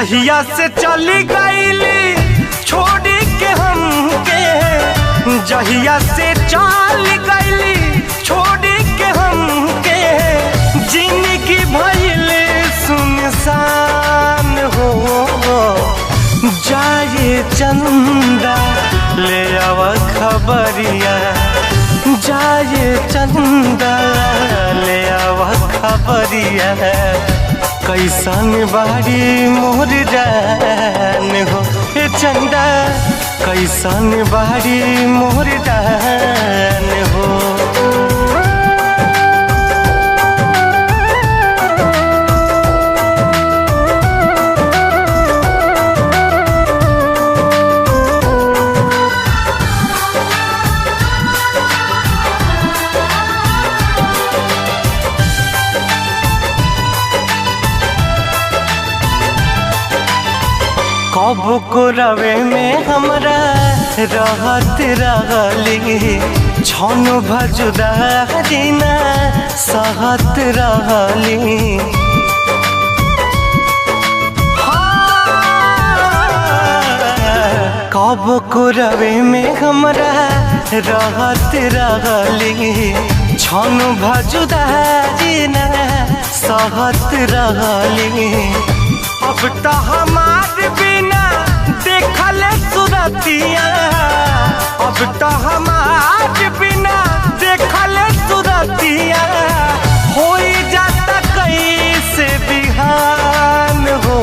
जहिया से चली गईली छोड़ी के हमके, जहिया से चल गईली छोड़ी के हमके, जिंदगी भइल सुनसान हो। जाए चंदा ले आवा खबरिया, जाए चंदा ले आवा खबरिया, कैसन बाड़ी मोर जान हो। ए चंदा कैसन बाड़ी मोर जान हो। कब को रवे में हमरा रहत रहली, छन भजुदा दिना सहत रहली। कब को रवे में हमरा रहत रहली, छन भजुदा दिना सहत रहली। अब तो हमार बिना देखल सुरतिया, अब तो हमार बिना देखल सुरतिया, हो जाता कैसे बिहान हो।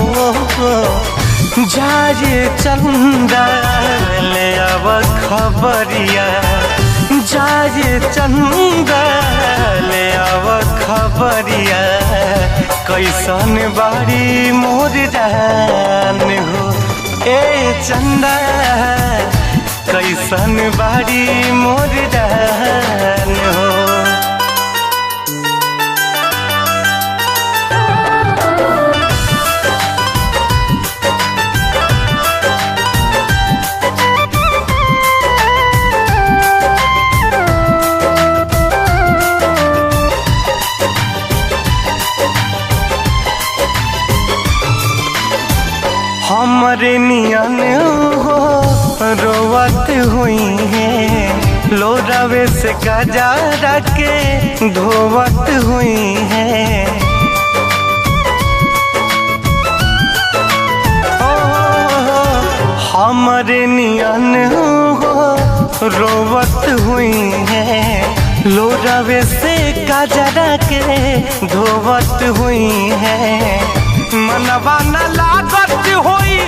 जाए चंदा ले आव खबरिया, जाए चंदा ले आव खबरिया, कैसन बाड़ी मोर जान हो। ए चंदा कैसन बाड़ी मोर जान हो। हमरे नियन हो रोवत हुई है, लोरावे से गजारा के धोवत हुई है। हमरे नियन हो रोवत हुई है, लोरावे से गजारा के धोवत हुई है। मनवा न लागत होई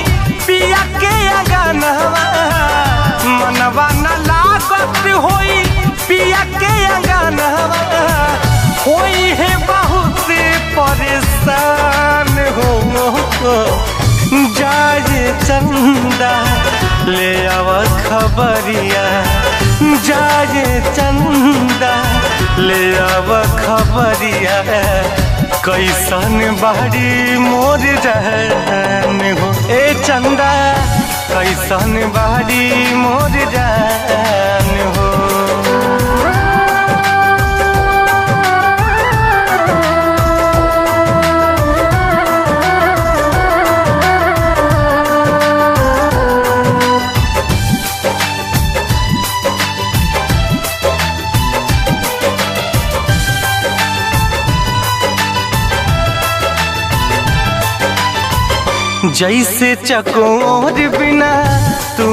पिया के अंगनवा, मनवा न लागत होई पिया के अंगनवा, होई है बहुत परेशान हो। जाए चंदा ले आवा खबरिया, जाए चंदा ले आवा खबरिया, कैसन बाड़ी मोर जान हो। ए चंदा कैसन बाड़ी मोर जान हो। जैसे चकोर बिना तू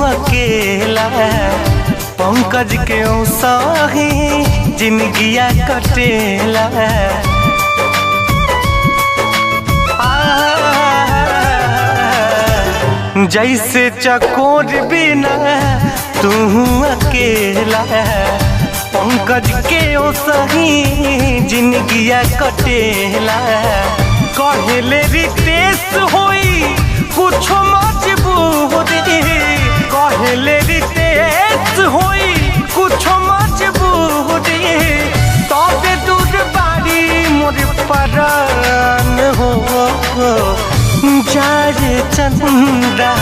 अकेला, पंकज के साही जिंदगिया कटेला। जैसे चकोर बिना तू अकेला, पंकज के साही जिंदगिया कटेला। कहले रितेश होई कुछ मजबूरी, कहले रितेश होई कुछ मजबूरी, तबे दूर बाड़ी मोर परान हो। जाए चंदा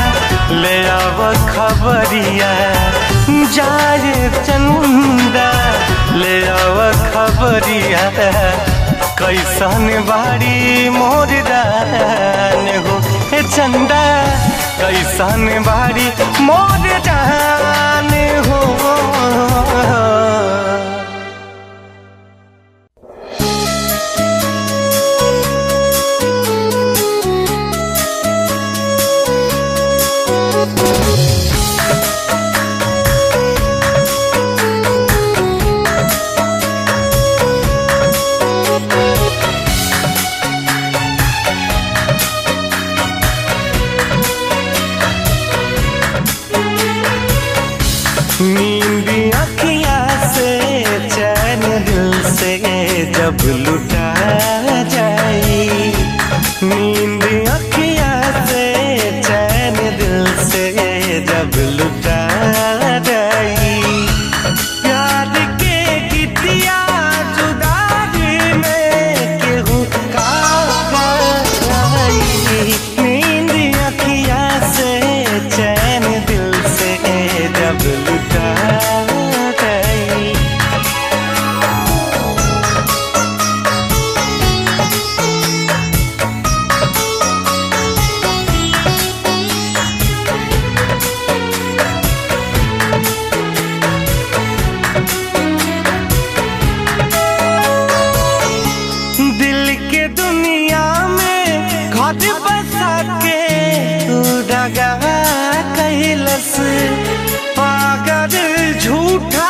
ले आव खबरिया, जाए चंदा ले आव खबरिया, कैसन बाड़ी मोर दान हो। चंदा कैसन बारी मोर जान हो। नींद अखिया से चैन दिल से जब लुटा जाई, नींद अखिया से चैन दिल से जब लुटा जाई, प्यार के गीतिया जुदाई में केहू का गाई, नींद अखिया से चैन दिल से जब लुटा जाई। दिल के दुनिया में घर बसा के दगा कैलस, पागल झूठा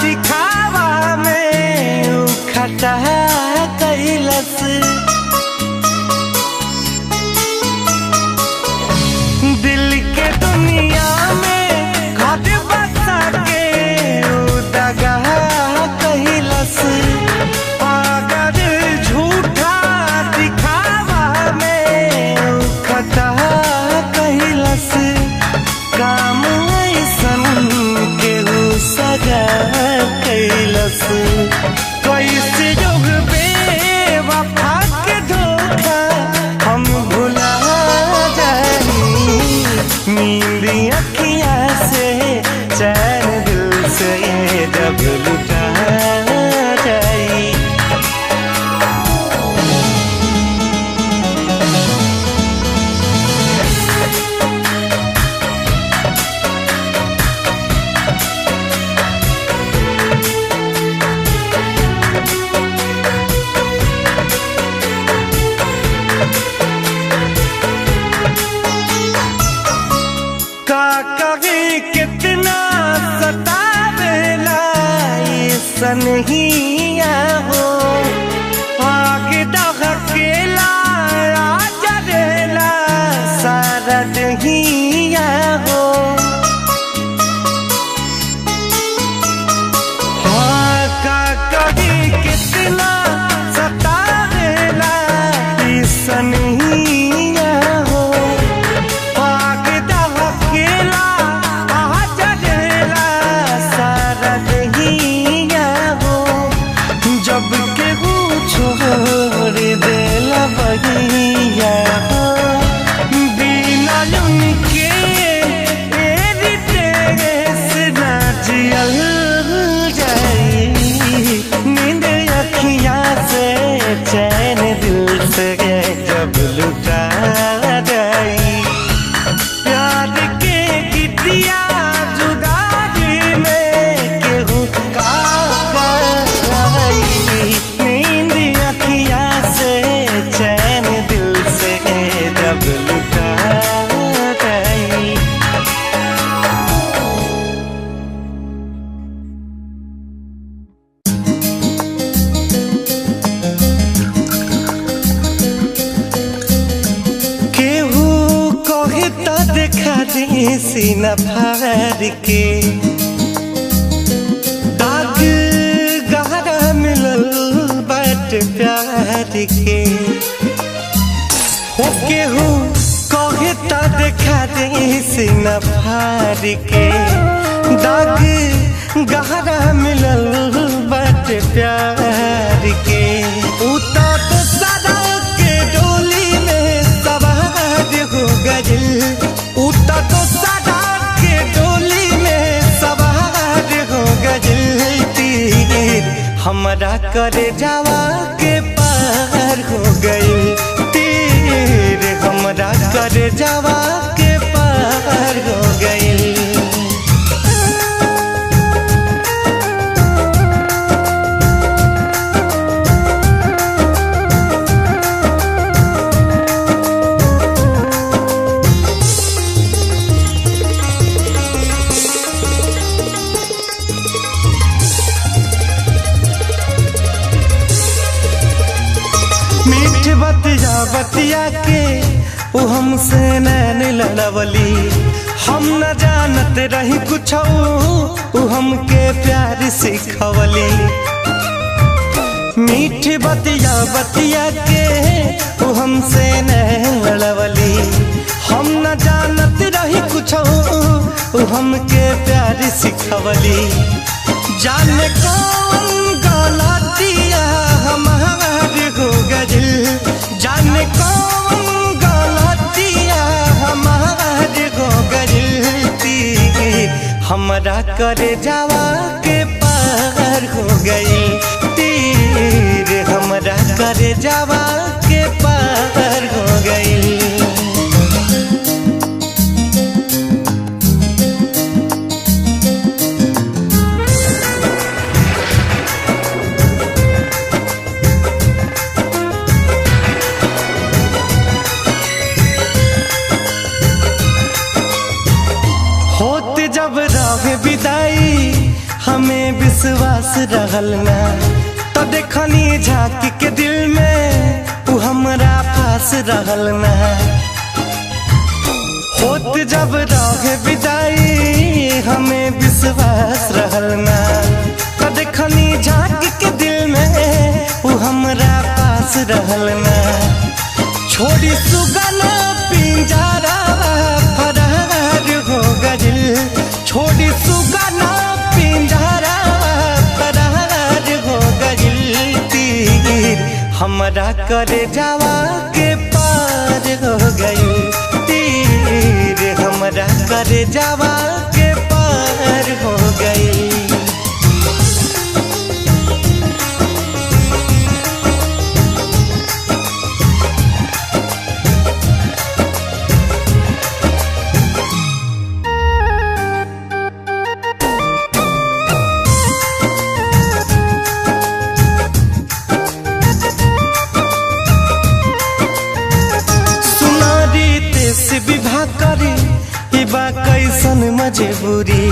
दिखावा में खटा कैलस। दिल के दुनिया में घर बसा के दगा कैलस, पागल झूठा दिखावा में खटा कैलस। काम ऐसन केहू सजा कैलस, कैसे योग बेवफा के धोखा हम भुला जाई, नींद अखिया से चैन दिल से जब लुटा जाई। का कहीं कितना सतावेला ये सनहिया हो, आगे दहकेला जरेला सारा दहिया हो। हाँ का कहीं कितना सतावेला ये सनहिया हो, जब केहू छोड़ देला बहिया हो, बिना उनके देश ना जियल जाई, नींद अखिया से चैन दिल से जब लुटा जाई, प्यार के गीतिया जुदाई में केहू का नींद अखिया से चैन दिल से जब लुटा जाई। केहू कहे तो देखा दी सीना फाड़ के, दाग गहरा मिलल बाट प्यार के, हो केहू कहे तो देखा दी सीना फाड़ के, दाग गहरा मिलल बाट प्यार के। उता तो सदा के डोली में सवार हो गइल, उता तो सदा के डोली में सवार हो गइल, तीर हमरा करे जावा के पार हो गइल, तीर हमरा करे जावा के पार हो गइल। मीठ बतिया बतिया के वो हमसे नैन लड़वली, हम न जानत रही कुछ वो हमके प्यार सिखवली। मीठ बतिया बतिया के वो हमसे नैन लड़वली, हम न जानत रही कुछ वो हमके प्यार सिखवली। जाने कौन गलतिया हमारे हो गइल, जाने कौन गलतिया हमारे हो गइल। तीर हमरा करे जावा के पार हो गइल, तीर हमरा करे जावा के पार हो गइल। होते जब रहे विदाई हमें विश्वास रहल ना, तो देखनी झांकी के दिल में वो हमरा पास रहल ना। होते जब रहे विदाई हमें विश्वास रहल ना, तो देखनी झांकी के दिल में वो हमरा पास रहल ना। छोड़ी सुगना पिंजरा फरार हो गइल, छोड़ी सुगना पिंजरा फरार हो गइल। तीर हमरा करे जावा के पार हो गइल, तीर हमरा करे जावा के पार हो गइल। विवाह करी ई बा कैसन मजबूरी,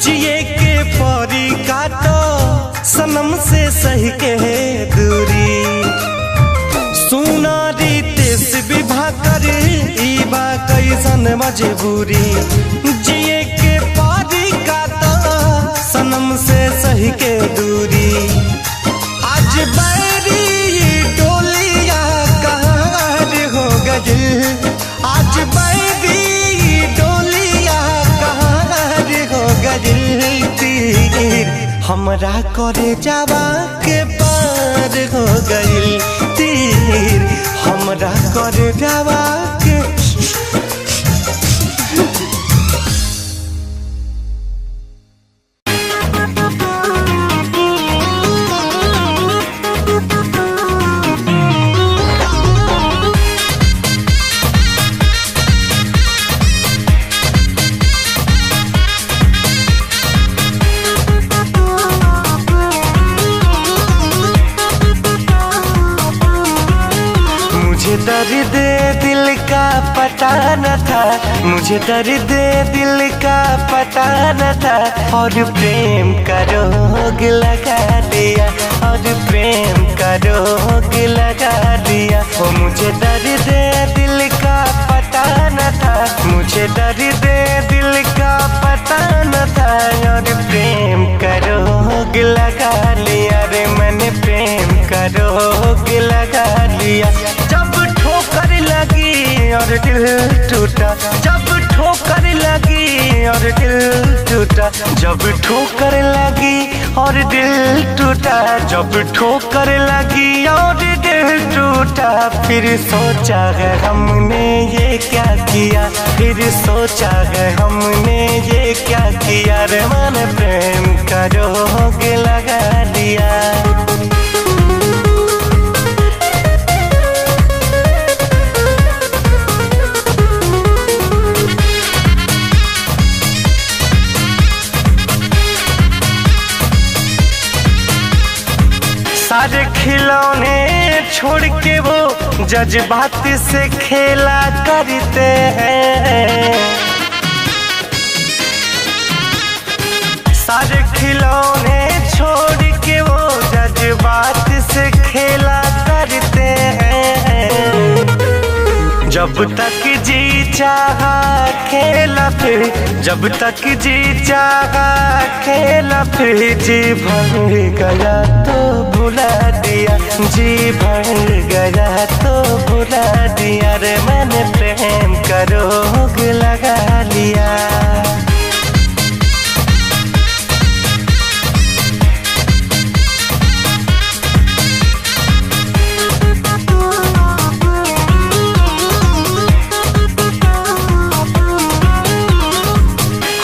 जिए के परी काटो सनम से सही के दूरी। सुनारी तेस विवाह करी ई बा कैसन मजबूरी, जिए के परी काटो सनम से सही के दूरी। आज बैरी डोलिया कहार हो गइल, आज बैरी डोलिया कहार हो गइल। तीर हमरा करे जावा के पार हो गइल, तीर हमरा करे जावा के। दर्द दिल का पता न था, मुझे दर्द दिल का पता न था, और प्रेम का रोग लगा दिया, और प्रेम का रोग लगा दिया। वो मुझे दर्द दिल का पता न था, मुझे दर्द दिल का पता न था, और प्रेम का रोग लगा लिया रे मैंने, प्रेम का रोग लगा लिया। जब ठोकर लगी और दिल टूटा, जब ठोकर लगी और दिल टूटा, जब ठोकर लगी और दिल टूटा, जब ठोकर लगी और दिल टूटा। फिर सोचा है हमने ये क्या किया, फिर सोचा है हमने ये क्या किया रे मैंने, प्रेम का रोग लगा दिया। सारे खिलौने छोड़ के वो जज्बात से खेला करते हैं। सारे खिलौने छोड़ के वो जज्बात से खेला करते हैं। जब तक जी चाहा खेला फिर, जब तक जी चाहा खेला फिर, जी भर गया तो भुला दिया, जी भर गया तो भुला दिया रे, मैंने प्रेम का रोग लगा लिया।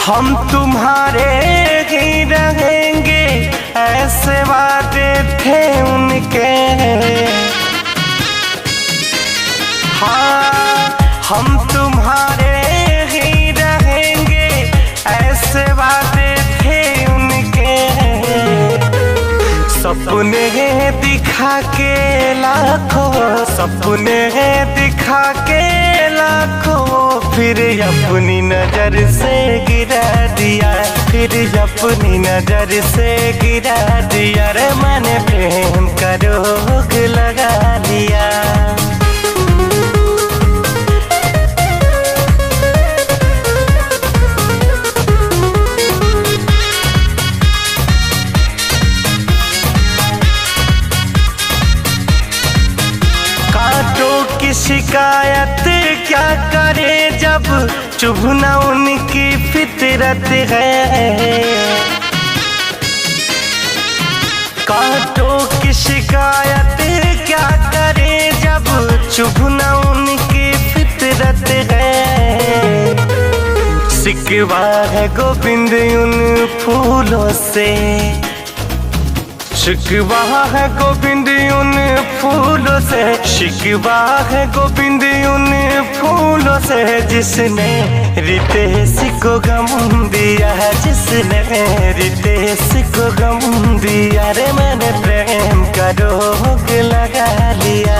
हम तुम्हारे ही रहेंगे ऐसे वादे थे उनके। हाँ, हम तुम्हारे ही रहेंगे ऐसे वादे थे उनके। सपने दिखा के लाखों, सपने दिखा के लाखों, फिर अपनी नजर से गिरा दिया, फिर अपनी नजर से गिरा दिया रे, मैंने प्रेम का रोग लगा लिया। कांटों की शिकायत क्या करे जब चुभना उनकी फितरत है। कांटों की शिकायत क्या करे जब चुभना उनकी फितरत है। शिकवा है गोविंद उन फूलों से, शिकवा है गोविंद उन फूलों से, शिकवा है गोविंद उन फूलों से, जिसने रितेश को गम दिया है, जिसने रितेश को गम दिया रे, मैंने प्रेम का रोग लगा लिया।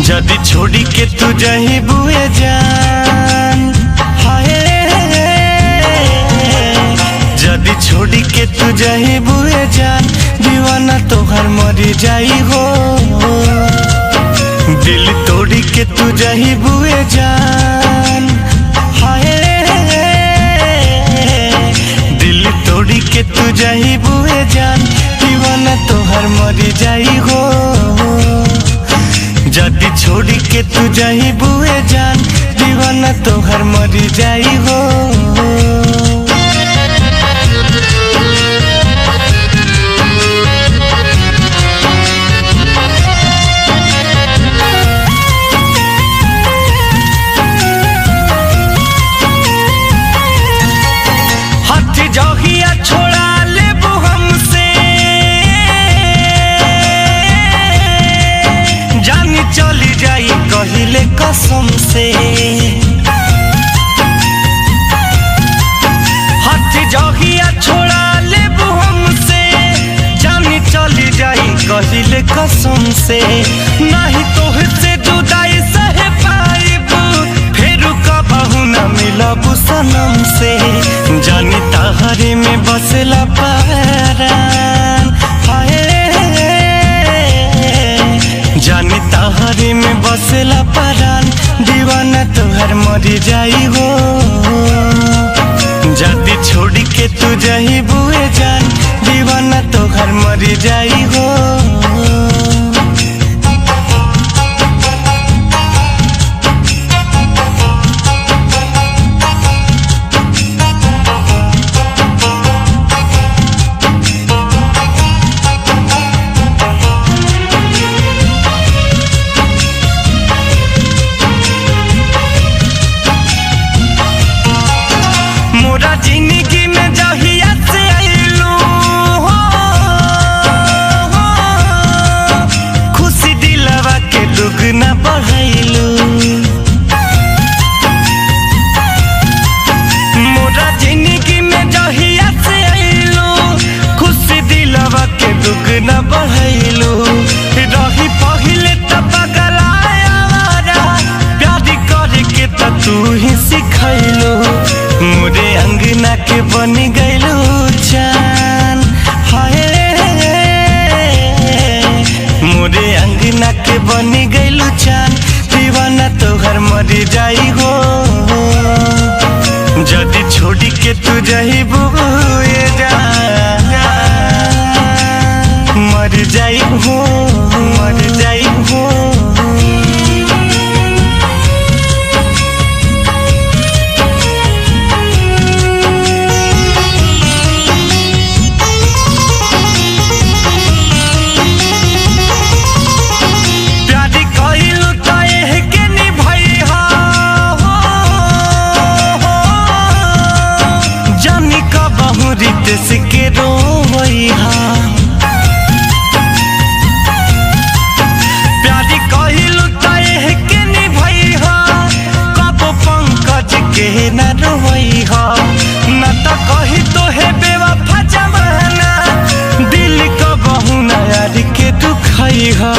जदी छोड़ी के तू जही बुए जान, हाय जदी छोड़ी के तू जही बुए जान, दीवाना तोहर मरी जाई हो। दिल तोड़ी के तू जही बुए जान, हाय दिल तोड़ी के तू जही बुए जान, दीवाना तोहर मरी जाई हो। जदी छोड़ी के तू जाही बुए जान, दीवाना तोहर मरी जाई हो। हाथी जौहिया छोड़ा लेबू हमसे, जानी चली जाई कहिले कसम से। हाथी जौहिया छोड़ा लेबू हमसे, जानी चली जाई कहिले कसम से। नहीं तोहसे जुदाई सह पाइबू, फेरू कबहू न मिलबू सनम से। जानी ताहरे में बसला परान, हाय जानी ताहरे में बसला परान, दीवाना तोहर मरी जाई हो। जदी छोड़ी के तू जाही बुए जान, दीवाना तोहर मरी जाई हो। बनी गईलू चान दीवाना तोहर मरी जाई हो जदी छोड़ी के तू जहिबू ये जान मर जाई हो मर जाई हो। रितेश के रोवैहा प्यारी कहिलू तह के निभैहा कब पंकज के न रोवैहा न तो कही तो है बेवफा जमाना दिल का बहु यार के दुखैहा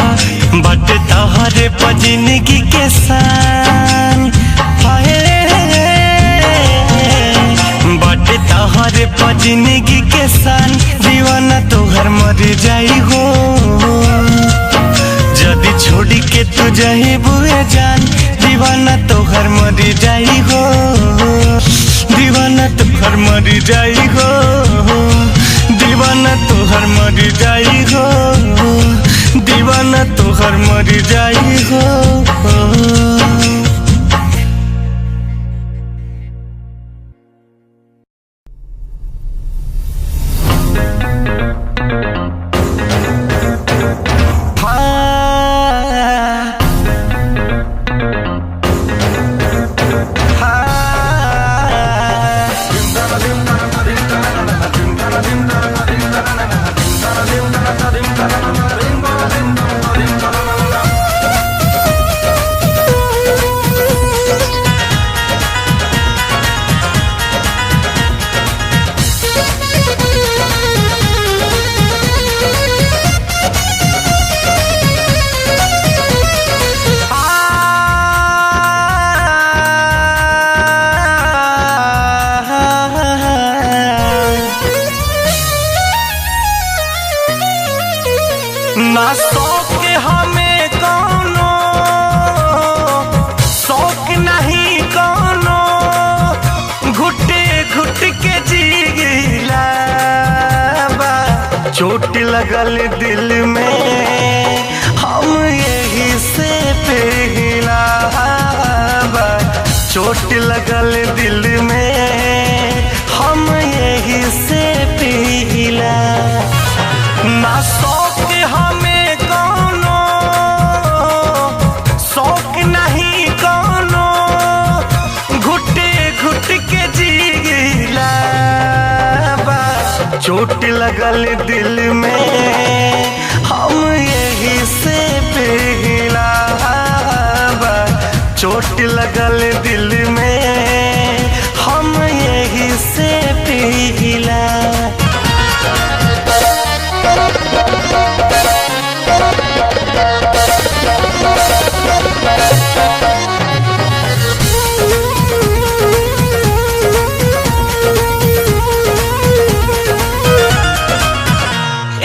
बट तहरे पर जिंदगी के सान तोहरे पर जिंदगी के सान दीवाना तोहर मर जाई हो जदी छोड़ी के तू जहिबू जान दीवाना तोहर मर जाई हो दीवाना तोहर मर जाई हो दीवाना तोहर मर जाई हो दीवाना तोहर मर जाई हो। ना शौक हमें कौनो शौक नहीं कौनो घुटे घुट के जीला चोट लगल दिल में हम यही से पिघला चोट लगल दिल में हम यही से पिघला ना शौक हमें कौनो शौक नहीं कौनो घुटे घुट के जीला चोट लगल दिल में हम यही से पिघला चोट लगल दिल में हम यही से पिघला।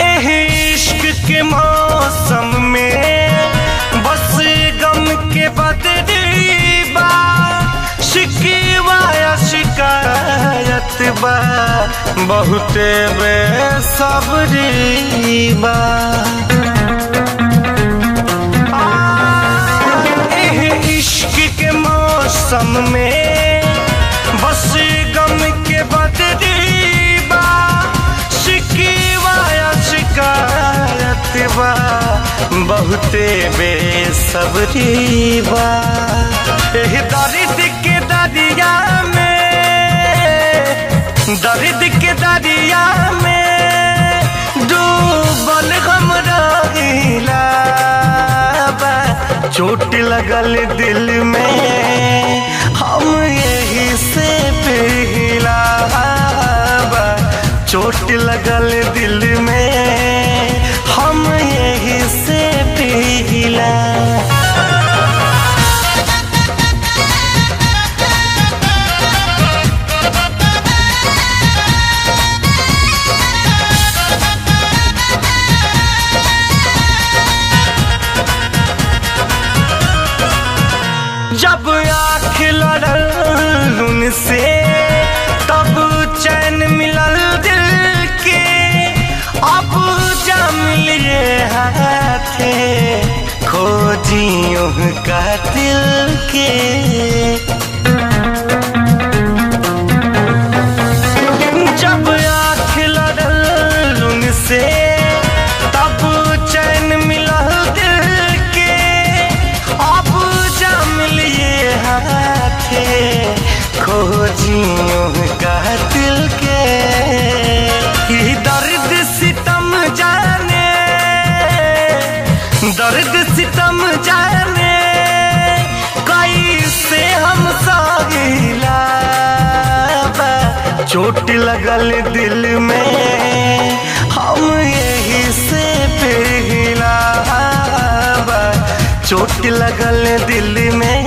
इश्क के मौसम में बस गम के बदली बा शिकवा या शिकायत बा बहुते बेसब्री बा इश्क के मौसम में बस गम के बदली बा शिकवा या शिकायत बा बहुते बेसब्री बा दर्द के दरिया में डूबल हम रहिला चोट लगल दिल में हम यही से पिघला चोट लगल दिल में हम यही से पिघला। जब आँख लड़ल उनसे तब चैन मिलल दिल के, अब जा मिले हाथे खोजियों का दिल के। जब आँख लड़ल उनसे तब चैन मिलल दिल के, अब जा मिलिए हाथे खोजियों का दिल के। ये दर्द सितम जाने, दर्द सितम जाने कैसे हम सहिला। चोट लगल दिल में हम यही से पिघला। चोट लगल दिल में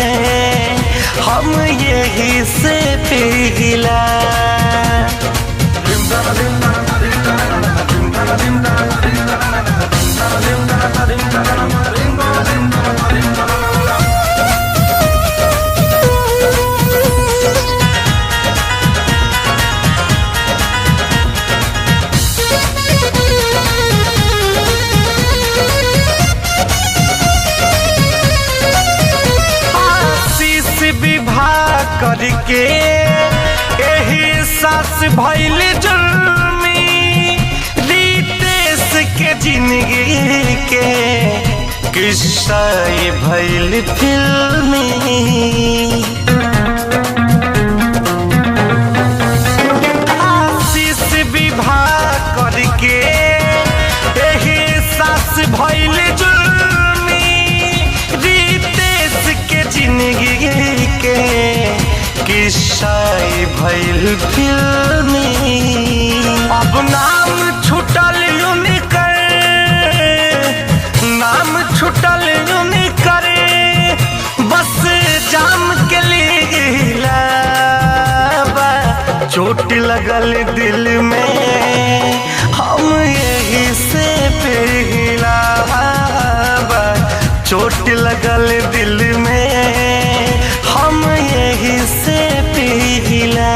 हम यही से पिघला। करके यही सास भइल जुल्मी, रितेश के जिंदगी के किस्सा भइल फिल्मी। आशीष विवाह करके यही सास भइल जुल्मी, रितेश के जिंदगी के किस्सा भइल फिल्मी। अब नाम छुटल उनकर, नाम छुटल उनकर बस जाम के लिए। चोट लगल दिल में हम यही से पिघला। चोट लगल दिल में हम यही से पिघला।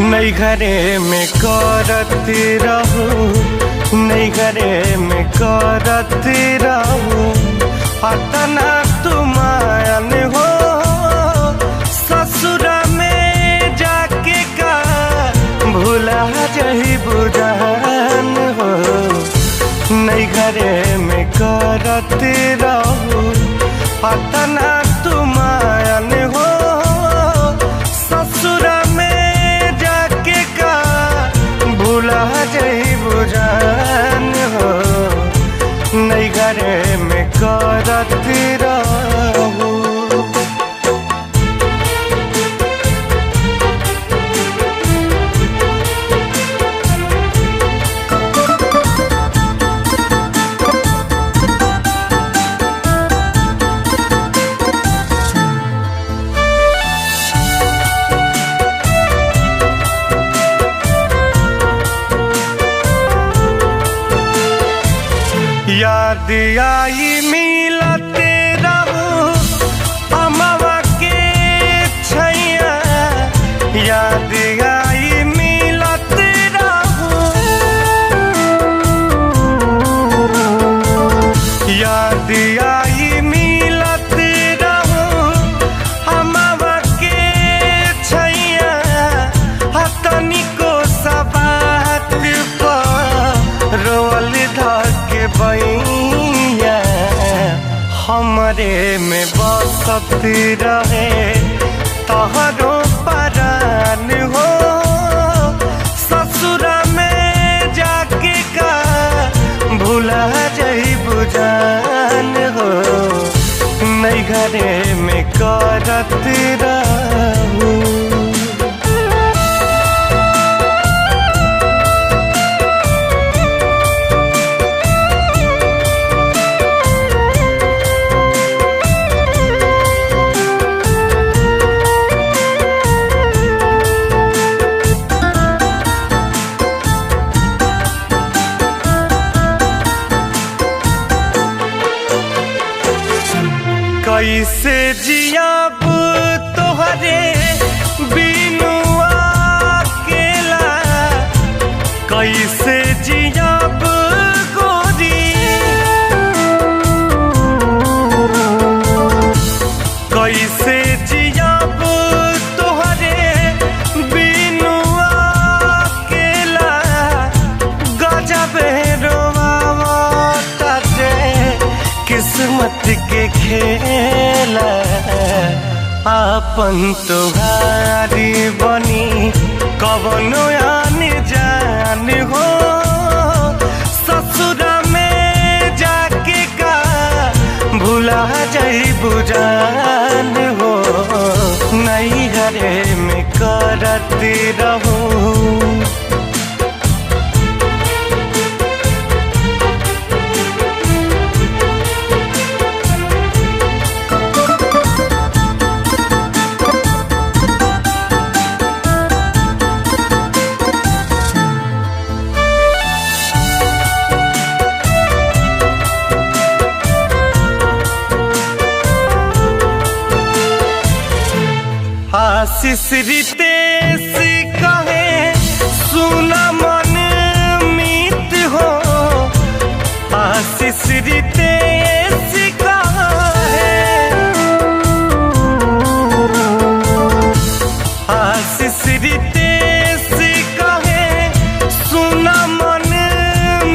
नहीं घरे में करत रहूं, नहीं घरे में करत रहूं, अतना तुमायन हो ससुर में जाके का भूला जही बुझान हो। नहीं घरे में करत रहूं, अतना तुमायन हो ससुर भूला जही बुझान हो। नहीं घरे में करत रहूं। हमरे में बसत रहे तोहरो परान हो। ससुरा में जाके का भुला जाइबू जान हो। नहीं घरे में करत रहू। कैसे जियाब तोहरे बिनु अकेला, कैसे जियाब गोरी, कैसे जियाब तोहरे बिनु अकेला। गजबे रोवावता जे किस्मत के खेला। आपन तुहारी बनी कवनो आन जान हो। ससुरा में जाके का भुला जाइबू जान हो। नहीं घरे में करत रहू। आशीष रितेश कहे सुना मन मीत हो। आशीष रितेश कहे, आशीष रितेश कहे सुना मन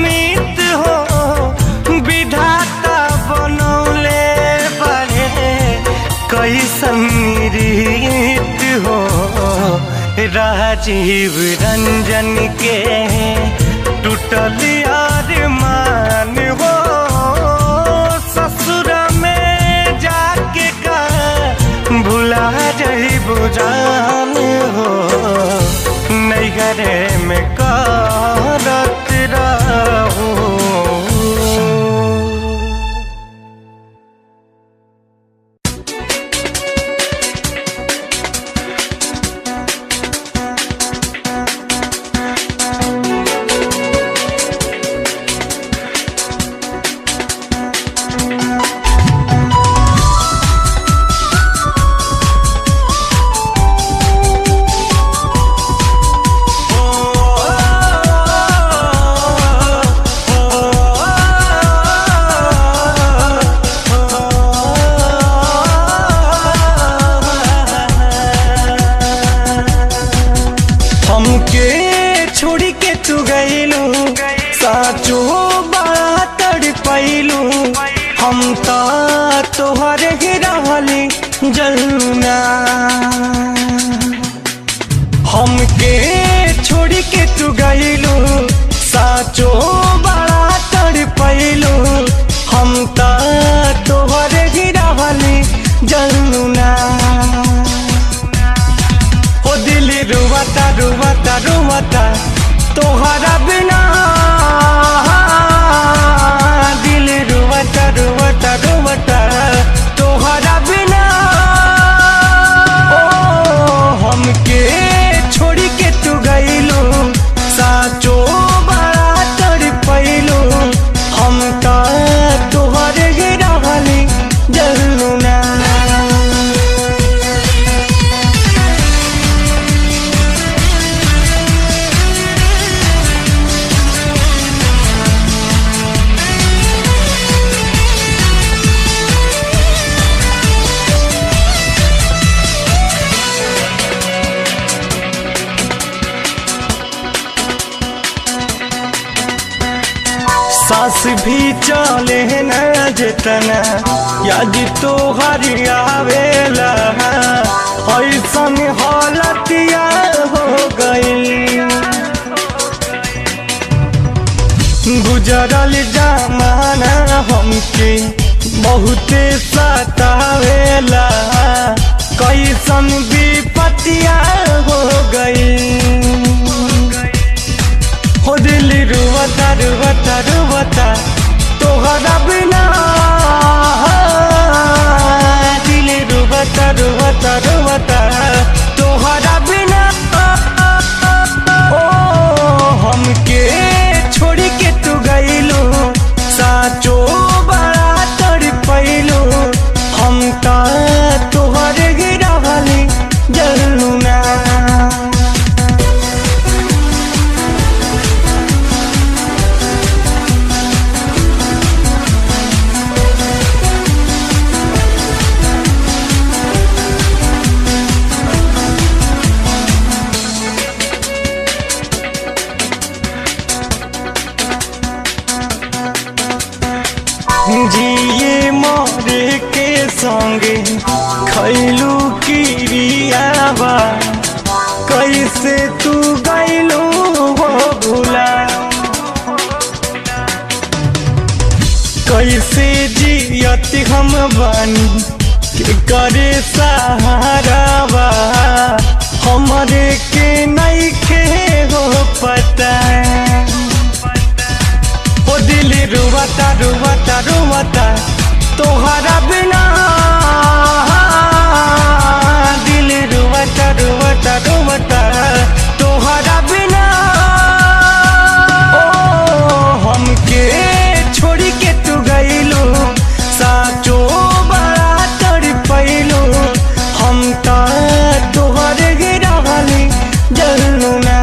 मीत हो। विधाता बनौले बड़े कैसन रीत हो। राजीव रंजन के टूटल अरमान हो। ससुरा में जाके का भुला जाइबू जान हो। नहीं घरे में करत रहू। तोहरे ही रहली जलना। हमके छोड़ के तू गईलू साचो बड़ा तड़पैलू। हम तोहरे ही रहली जलना। ओ दिल रुवाता रुवाता रुवाता तोहरा बिना। दिल रुवाता रुवाता रुवाता तोहरा बिना। ओ सांस भी चले न जितना याद तो हरियावेला ऐसन हालतिया हो गई। गुजरल जमाना हमके बहुते सतावेला कैसन विपतिया हो गई। हो दिल रुवता रुवता रुवता तोहरा बिना, दिल रुवता रुवता रुवता तोहरा बिना। ओ हमके छोड़ के तू गइलू, साचो बड़ा तड़पैलू, हम ता तोहर गिरावली जलूना। जिए मोरे के संगे खैलू किरियावा, कैसे तू गइलू हो भूला। कैसे जियत हम बानी के करे सहारावा, हमरे के नइखे हो पता। ओ दिल रुवता रुवता रुवता तोहरा बिना, दिल रुवता रुवता रुवता तोहरा बिना। ओ हमके छोड़ के तू गइलू, साचो बड़ा तड़पैलू, हम ता तोहर गिरावली जलूना।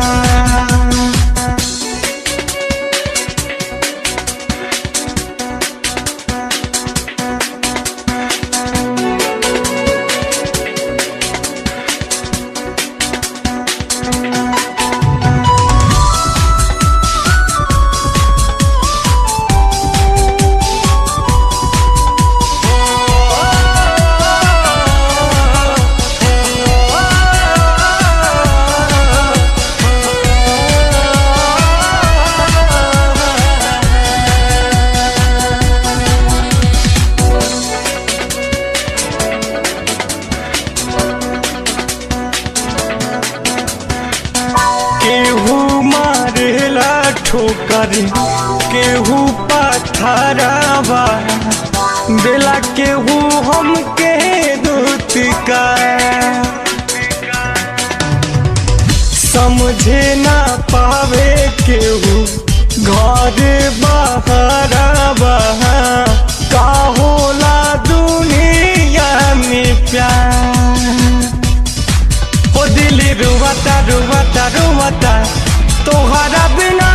केहू मारेला ठोकर, केहू पत्थरवा देला, केहू हमके दुतिका। समझे ना पावे केहू घर बहरवा, का होला दुनिया में प्यार। ओ दिल रुवता रुवता रुवता तोहरा बिना,